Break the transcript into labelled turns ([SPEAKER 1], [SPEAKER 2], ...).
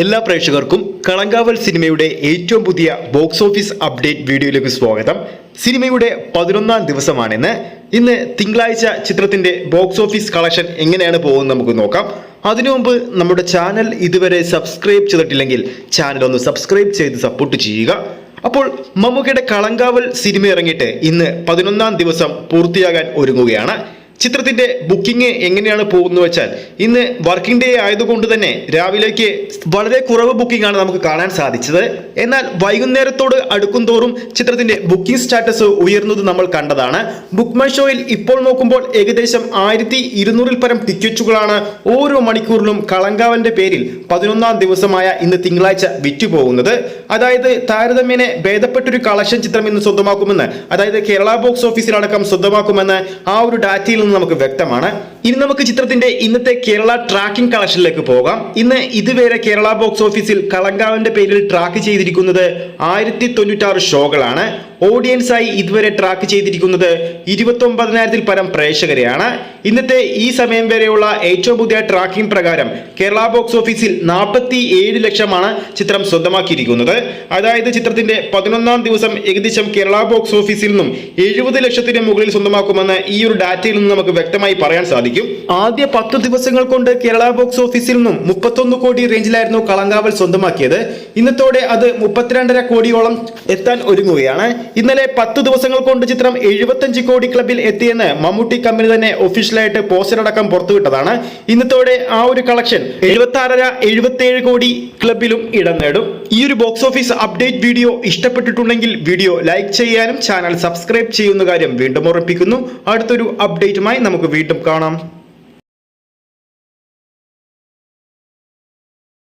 [SPEAKER 1] എല്ലാ പ്രേക്ഷകർക്കും കളങ്കാവൽ സിനിമയുടെ ഏറ്റവും പുതിയ ബോക്സ് ഓഫീസ് അപ്ഡേറ്റ് വീഡിയോയിലേക്ക് സ്വാഗതം. സിനിമയുടെ 11ാം ദിവസമാണിന്ന്. ഇന്ന് തിങ്കളാഴ്ച ചിത്രത്തിന്റെ ബോക്സ് ഓഫീസ് കളക്ഷൻ എങ്ങനെയാണ് പോകുന്നത് നമുക്ക് നോക്കാം. അതിനു മുമ്പ് നമ്മുടെ ചാനൽ ഇതുവരെ സബ്സ്ക്രൈബ് ചെയ്തിട്ടില്ലെങ്കിൽ ചാനൽ ഒന്ന് സബ്സ്ക്രൈബ് ചെയ്ത് സപ്പോർട്ട് ചെയ്യുക. അപ്പോൾ മമ്മൂക്കയുടെ കളങ്കാവൽ സിനിമ ഇറങ്ങിയിട്ട് ഇന്ന് 11ാം ദിവസം പൂർത്തിയാകാൻ ഒരുങ്ങുകയാണ്. ചിത്രത്തിന്റെ ബുക്കിംഗ് എങ്ങനെയാണ് പോകുന്നത് വെച്ചാൽ ഇന്ന് വർക്കിംഗ് ഡേ ആയതുകൊണ്ട് തന്നെ രാവിലേക്ക് വളരെ കുറവ് ബുക്കിംഗ് ആണ് നമുക്ക് കാണാൻ സാധിച്ചത്. എന്നാൽ വൈകുന്നേരത്തോട് അടുക്കും തോറും ചിത്രത്തിന്റെ ബുക്കിംഗ് സ്റ്റാറ്റസ് ഉയർന്നത് നമ്മൾ കണ്ടതാണ്. ബുക്ക് മൈ ഷോയിൽ ഇപ്പോൾ നോക്കുമ്പോൾ ഏകദേശം 1200-ൽ പരം ടിക്കറ്റുകളാണ് ഓരോ മണിക്കൂറിലും കളങ്കാവലിന്റെ പേരിൽ 11ാം ദിവസമായ ഇന്ന് തിങ്കളാഴ്ച വിറ്റുപോകുന്നത്. അതായത് താരതമ്യേന ഭേദപ്പെട്ടൊരു കളക്ഷൻ ചിത്രം ഇന്ന് സ്വന്തമാക്കുമെന്ന്, അതായത് കേരള ബോക്സ് ഓഫീസിലടക്കം സ്വന്തമാക്കുമെന്ന് ആ ഒരു ഡാറ്റയിൽ നമുക്ക് വ്യക്തമാണ്. ഇനി നമുക്ക് ചിത്രത്തിന്റെ ഇന്നത്തെ കേരള ട്രാക്കിംഗ് കളക്ഷനിലേക്ക് പോകാം. ഇന്ന് ഇതുവരെ കേരള ബോക്സ് ഓഫീസിൽ കളങ്കാവലിന്റെ പേരിൽ ട്രാക്ക് ചെയ്തിരിക്കുന്നത് 1096 ഷോകളാണ്. ഓഡിയൻസായി ഇതുവരെ ട്രാക്ക് ചെയ്തിരിക്കുന്നത് 29,000-ൽ പരം പ്രേക്ഷകരെയാണ്. ഇന്നത്തെ ഈ സമയം വരെയുള്ള ഏറ്റവും പുതിയ ട്രാക്കിംഗ് പ്രകാരം കേരള ബോക്സ് ഓഫീസിൽ 47 ലക്ഷമാണ് ചിത്രം സ്വന്തമാക്കിയിരിക്കുന്നത്. അതായത് ചിത്രത്തിന്റെ 11ാം ദിവസം ഏകദേശം കേരള ബോക്സ് ഓഫീസിൽ നിന്നും 70 ലക്ഷത്തിന് മുകളിൽ സ്വന്തമാക്കുമെന്ന് ഈ ഒരു ഡാറ്റയിൽ നിന്ന് നമുക്ക് വ്യക്തമായി പറയാൻ സാധിക്കും. ആദ്യ 10 ദിവസങ്ങൾ കൊണ്ട് കേരള ബോക്സ് ഓഫീസിൽ നിന്നും 31 കോടി റേഞ്ചിലായിരുന്നു കളങ്കാവൽ സ്വന്തമാക്കിയത്. ഇന്നത്തോടെ അത് 32.5 കോടിയോളം എത്താൻ ഒരുങ്ങുകയാണ്. ഇന്നലെ 10 ദിവസങ്ങൾ കൊണ്ട് ചിത്രം 75 കോടി ക്ലബിൽ എത്തിയെന്ന് മമ്മൂട്ടി കമ്പനി തന്നെ ഒഫീഷ്യലായിട്ട് പോസ്റ്റർ അടക്കം പുറത്തുവിട്ടതാണ്. ഇന്നത്തോടെ ആ ഒരു കളക്ഷൻ 76-77 കോടി ക്ലബിലും ഇടം നേടും. ഈ ഒരു ബോക്സ് ഓഫീസ് അപ്ഡേറ്റ് വീഡിയോ ഇഷ്ടപ്പെട്ടിട്ടുണ്ടെങ്കിൽ വീഡിയോ ലൈക്ക് ചെയ്യാനും ചാനൽ സബ്സ്ക്രൈബ് ചെയ്യുന്ന കാര്യം വീണ്ടും ഓർമ്മിപ്പിക്കുന്നു. അടുത്തൊരു അപ്ഡേറ്റുമായി നമുക്ക് വീണ്ടും കാണാം.